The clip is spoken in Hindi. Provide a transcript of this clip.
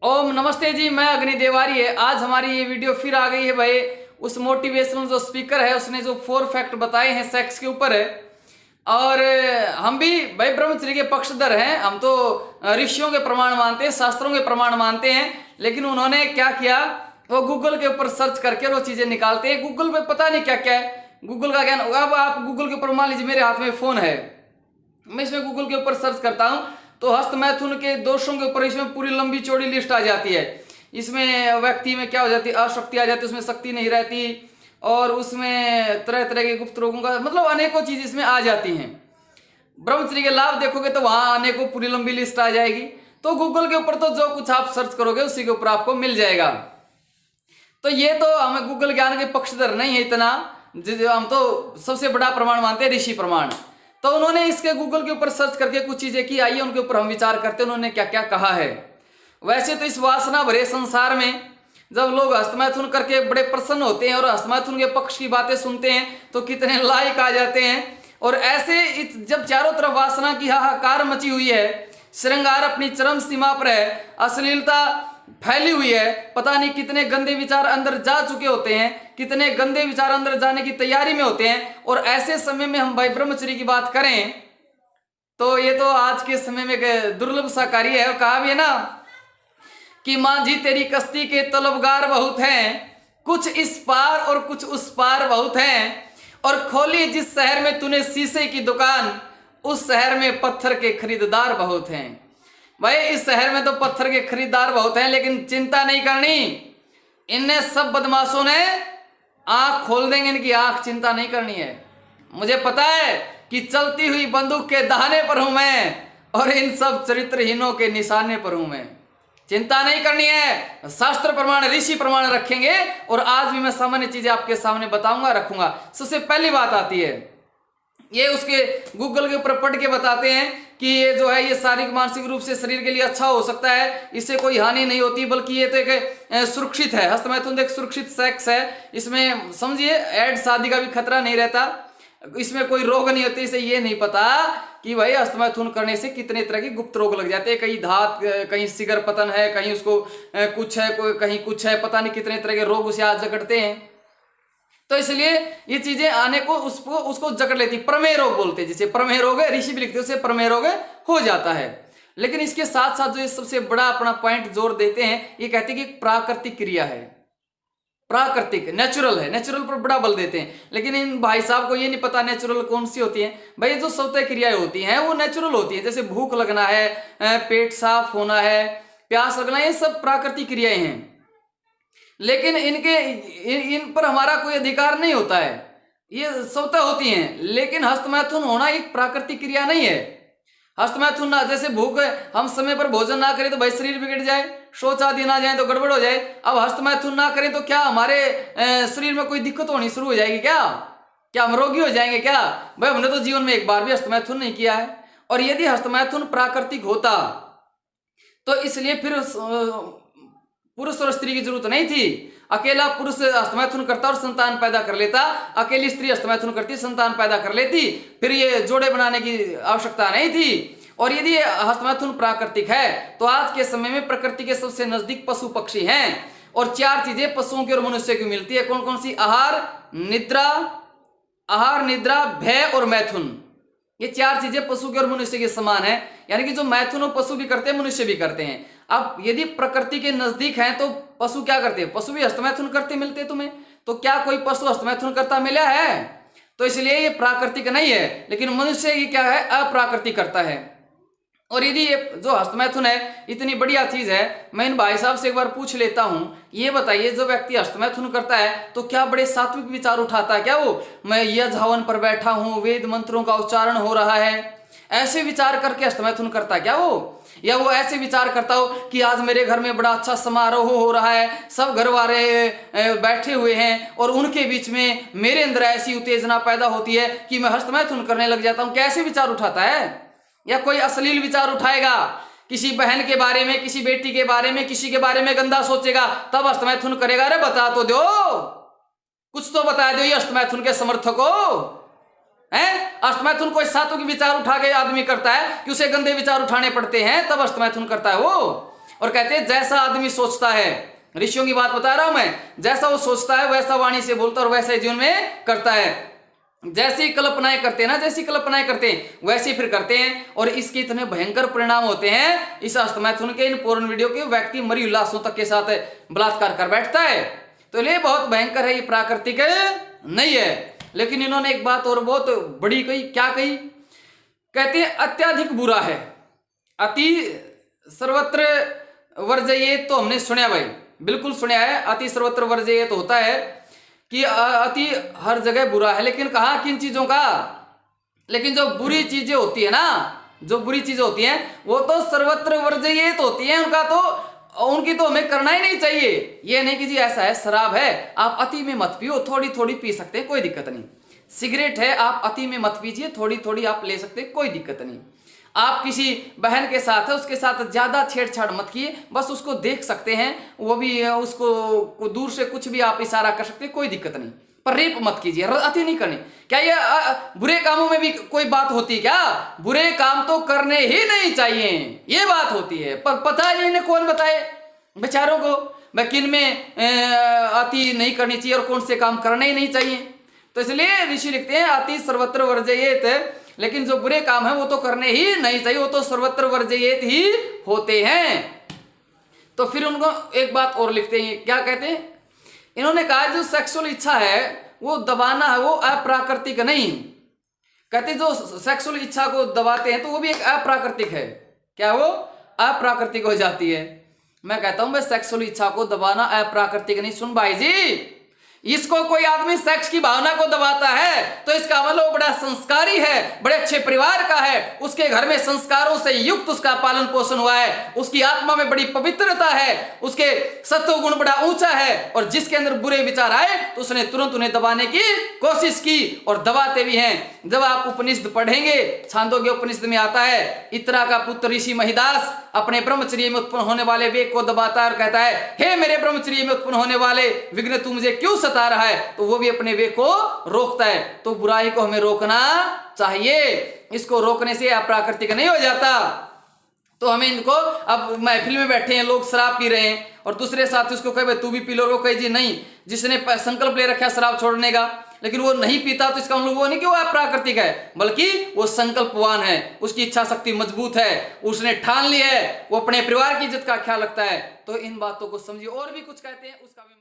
ओम नमस्ते जी, मैं अग्नि देवारी है। आज हमारी ये वीडियो फिर आ गई है भाई। उस मोटिवेशनल जो स्पीकर है उसने जो 4 फैक्ट बताए हैं सेक्स के ऊपर है। और हम भी भाई ब्रह्मचर्य के पक्षधर हैं। हम तो ऋषियों के प्रमाण मानते हैं, शास्त्रों के प्रमाण मानते हैं। लेकिन उन्होंने क्या किया, वो गूगल के ऊपर सर्च करके वो चीजें निकालते हैं। गूगल पे पता नहीं क्या क्या है, गूगल का ज्ञान। अब आप गूगल के ऊपर, मान लीजिए मेरे हाथ में फोन है, मैं इसमें गूगल के ऊपर सर्च करता हूं तो हस्त मैथुन के दोषों के ऊपर इसमें पूरी लंबी चौड़ी लिस्ट आ जाती है। इसमें व्यक्ति में क्या हो जाती है, अशक्ति आ जाती है, उसमें शक्ति नहीं रहती। और उसमें तरह तरह के गुप्त रोगों का मतलब अनेकों चीज इसमें आ जाती हैं। ब्रह्मचर्य के लाभ देखोगे तो वहां आने को पूरी लंबी लिस्ट आ जाएगी। तो गूगल के ऊपर तो जो कुछ आप सर्च करोगे उसी के ऊपर आपको मिल जाएगा। तो ये तो हमें गूगल ज्ञान के पक्षधर नहीं है इतना, हम तो सबसे बड़ा प्रमाण मानते हैं ऋषि प्रमाण। तो उन्होंने इसके गूगल के ऊपर सर्च करके कुछ चीजें की, आइए उनके ऊपर हम विचार करते हैं उन्होंने क्या क्या कहा है। वैसे तो इस वासना भरे संसार में जब लोग हस्तमैथुन करके बड़े प्रसन्न होते हैं और हस्तमैथुन के पक्ष की बातें सुनते हैं तो कितने लाइक आ जाते हैं। और ऐसे जब चारों तरफ वासना की हाहाकार मची हुई है, श्रृंगार अपनी चरम सीमा पर है, अश्लीलता फैली हुई है, पता नहीं कितने गंदे विचार अंदर जा चुके होते हैं, कितने गंदे विचार अंदर जाने की तैयारी में होते हैं। और ऐसे समय में हम भाई ब्रह्मचर्य की बात करें तो ये तो आज के समय में एक दुर्लभ सा कार्य है। और कहा भी है ना कि मांझी तेरी कश्ती के तलबगार बहुत हैं, कुछ इस पार और कुछ उस पार बहुत हैं। और खोली जिस शहर में तूने शीशे की दुकान, उस शहर में पत्थर के खरीदार बहुत हैं। भाई इस शहर में तो पत्थर के खरीदार बहुत हैं, लेकिन चिंता नहीं करनी, इनने सब बदमाशों ने आंख खोल देंगे, इनकी आंख, चिंता नहीं करनी है। मुझे पता है कि चलती हुई बंदूक के दहाने पर हूं मैं और इन सब चरित्रहीनों के निशाने पर हूं मैं। चिंता नहीं करनी है, शास्त्र प्रमाण ऋषि प्रमाण रखेंगे। और आज भी मैं सामान्य चीजें आपके सामने बताऊंगा, रखूंगा। सबसे पहली बात आती है, ये उसके गूगल के ऊपर पढ़ के बताते हैं कि ये जो है ये शारीरिक मानसिक रूप से शरीर के लिए अच्छा हो सकता है, इससे कोई हानि नहीं होती, बल्कि ये तो एक सुरक्षित है। हस्तमैथुन एक सुरक्षित सेक्स है, इसमें समझिए ऐड शादी का भी खतरा नहीं रहता, इसमें कोई रोग नहीं होती। इसे ये नहीं पता कि भाई हस्तमैथुन करने से कितने तरह के गुप्त रोग लग जाते हैं, कहीं धात, कहीं सिगर पतन है, कहीं उसको कुछ है, कहीं कुछ है, पता नहीं कितने तरह के रोग उसे आज जकड़ते हैं। तो इसलिए ये चीजें आने को उसको जकड़ लेती, प्रमेय रोग बोलते हैं जिसे, प्रमेय रोग है, ऋषि भी लिखते हैं उसे प्रमेय रोग हो जाता है। लेकिन इसके साथ साथ जो ये सबसे बड़ा अपना पॉइंट जोर देते हैं, ये कहते हैं कि प्राकृतिक क्रिया है, प्राकृतिक नेचुरल है, नेचुरल पर बड़ा बल देते हैं। लेकिन इन भाई साहब को ये नहीं पता नेचुरल कौन सी होती है। भाई जो स्वतः क्रियाएं होती हैं वो नेचुरल होती है, जैसे भूख लगना है, पेट साफ होना है, प्यास लगना, ये सब प्राकृतिक क्रियाएं हैं। लेकिन इन पर हमारा कोई अधिकार नहीं होता है, ये स्वतः होती हैं। लेकिन हस्तमैथुन होना एक प्राकृतिक क्रिया नहीं है। हस्तमैथुन ना, जैसे भूख है, हम समय पर भोजन ना करें तो भाई शरीर बिगड़ जाए, शौच आदि ना जाए तो गड़बड़ हो जाए। अब हस्तमैथुन ना करें तो क्या हमारे शरीर में कोई दिक्कत होनी शुरू हो जाएगी क्या? क्या हम रोगी हो जाएंगे क्या? भाई हमने तो जीवन में एक बार भी हस्तमैथुन नहीं किया है। और यदि हस्तमैथुन प्राकृतिक होता तो इसलिए फिर पुरुष और स्त्री की जरूरत नहीं थी। अकेला पुरुष हस्तमैथुन करता और संतान पैदा कर लेता, अकेली स्त्री हस्तमैथुन करती संतान पैदा कर लेती, फिर ये जोड़े बनाने की आवश्यकता नहीं थी। और यदि हस्तमैथुन प्राकृतिक है तो आज के समय में प्रकृति के सबसे नजदीक पशु पक्षी हैं। और 4 चीजें पशुओं की और मनुष्य की मिलती है। कौन कौन सी? आहार, निद्रा, भय और मैथुन। ये 4 चीजें पशु के और मनुष्य के समान है। यानी कि जो मैथुन पशु भी करते हैं, मनुष्य भी करते हैं। अब यदि प्रकृति के नजदीक हैं तो पशु क्या करते हैं? पशु भी हस्तमैथुन करते मिलते तुम्हें? तो क्या कोई पशु हस्तमैथुन करता मिला है? तो इसलिए ये प्राकृतिक नहीं है। लेकिन मनुष्य ये क्या है? अप्राकृतिक करता है। और यदि ये जो हस्तमैथुन है इतनी बढ़िया चीज है, मैं इन भाई साहब से एक बार पूछ लेता हूं, ये बताइए जो व्यक्ति हस्तमैथुन करता है तो क्या बड़े सात्विक विचार उठाता है क्या? वो मैं यज्ञ हवन पर बैठा हूं, वेद मंत्रों का उच्चारण हो रहा है, ऐसे विचार करके हस्तमैथुन करता है क्या वो? या वो ऐसे विचार करता हो कि आज मेरे घर में बड़ा अच्छा समारोह हो रहा है, सब घर वाले बैठे हुए हैं और उनके बीच में मेरे अंदर ऐसी उत्तेजना पैदा होती है कि मैं हस्तमैथुन करने लग जाता हूं। कैसे विचार उठाता है? या कोई अश्लील विचार उठाएगा, किसी बहन के बारे में, किसी बेटी के बारे में, किसी के बारे में गंदा सोचेगा, तब हस्तमैथुन करेगा? अरे बता तो दो, कुछ तो बता दो ये हस्तमैथुन के समर्थकों है। हस्तमैथुन कोई सात्विक विचार उठा के आदमी करता है कि उसे गंदे विचार उठाने पड़ते हैं, तब हस्तमैथुन करता है वो। और कहते हैं जैसा आदमी सोचता है, ऋषियों की बात बता रहा हूं मैं, जैसा वो सोचता है वैसा वाणी से बोलता है और वैसा ही जीवन में करता है। जैसी कल्पनाएं करते हैं ना, जैसी कल्पनाएं करते हैं वैसे फिर करते हैं, और इसके इतने भयंकर परिणाम होते हैं। इस अस्तमैथुन के, इन पोर्न वीडियो के, व्यक्ति मरी हुई लाशों तक के साथ बलात्कार कर बैठता है। तो ये बहुत भयंकर है, ये प्राकृतिक नहीं है। लेकिन इन्होंने एक बात और बहुत बड़ी कही, क्या कही? कहते हैं अत्याधिक बुरा है, अति सर्वत्र वर्जयेत। तो हमने सुना भाई, बिल्कुल सुना है, अति सर्वत्र वर्जयेत होता है कि अति हर जगह बुरा है। लेकिन कहा किन चीजों का? लेकिन जो बुरी चीजें होती है ना, जो बुरी चीजें होती हैं वो तो सर्वत्र वर्जयेत होती हैं, उनकी तो हमें करना ही नहीं चाहिए। ये नहीं कि जी ऐसा है, शराब है आप अति में मत पियो, थोड़ी थोड़ी पी सकते हैं, कोई दिक्कत नहीं। सिगरेट है आप अति में मत पीजिए, थोड़ी थोड़ी आप ले सकते हैं, कोई दिक्कत नहीं। आप किसी बहन के साथ है, उसके साथ ज्यादा छेड़छाड़ मत किए, बस उसको देख सकते हैं, वो भी उसको दूर से कुछ भी आप इशारा कर सकते हैं, कोई दिक्कत नहीं। पर रेप मत कीजिए, अति नहीं करनी। क्या ये बुरे कामों में भी कोई बात होती है क्या? बुरे काम तो करने ही नहीं चाहिए, ये बात होती है। पर पता है इन्हें कौन बताए बेचारों को मैं किन में अति नहीं करनी चाहिए और कौन से काम करने ही नहीं चाहिए। तो इसलिए ऋषि लिखते हैं अति सर्वत्र वर्जयेत, लेकिन जो बुरे काम है वो तो करने ही नहीं चाहिए, वो तो सर्वत्र वर्जयेत ही होते हैं। तो फिर उनको एक बात और लिखते हैं, क्या कहते हैं? इन्होंने कहा जो सेक्सुअल इच्छा है वो दबाना है, वो अप्राकृतिक नहीं। कहते जो सेक्सुअल इच्छा को दबाते हैं तो वो भी एक अप्राकृतिक है। क्या वो अप्राकृतिक हो जाती है? मैं कहता हूं भाई सेक्सुअल इच्छा को दबाना अप्राकृतिक नहीं। सुन भाई जी, इसको कोई आदमी सेक्स की भावना को दबाता है तो इसका मतलब वो बड़ा संस्कारी है, बड़े अच्छे परिवार का है, उसके घर में संस्कारों से युक्त उसका पालन पोषण हुआ है, उसकी आत्मा में बड़ी पवित्रता है, उसके सत्व गुण बड़ा ऊंचा है। और जिसके अंदर बुरे विचार आए तो उसने तुरंत उन्हें दबाने की कोशिश की और दबाते भी हैं। जब आप उपनिषद पढ़ेंगे, छांदोग्य उपनिषद में आता है, इत्रा का पुत्र ऋषि महिदास अपने ब्रह्मचर्य में उत्पन्न होने वाले वेग को दबाता है और कहता है, हे मेरे ब्रह्मचर्य में उत्पन्न होने वाले विघ्न तू मुझे क्यों सता रहा है? तो वो भी अपने वेग को रोकता है। तो बुराई को हमें रोकना चाहिए, इसको रोकने से अप्राकृतिक नहीं हो जाता। तो हमें इनको, अब महफिल में बैठे हैं लोग शराब पी रहे हैं और दूसरे साथी उसको कहे तू भी पी लो, वो कहे जी नहीं, जिसने संकल्प ले रखा है शराब छोड़ने का लेकिन वो नहीं पीता, तो इसका मतलब वो नहीं कि वो अप्राकृतिक है, बल्कि वो संकल्पवान है, उसकी इच्छा शक्ति मजबूत है, उसने ठान लिया है, वो अपने परिवार की इज्जत का ख्याल रखता है। तो इन बातों को समझिए। और भी कुछ कहते हैं उसका भी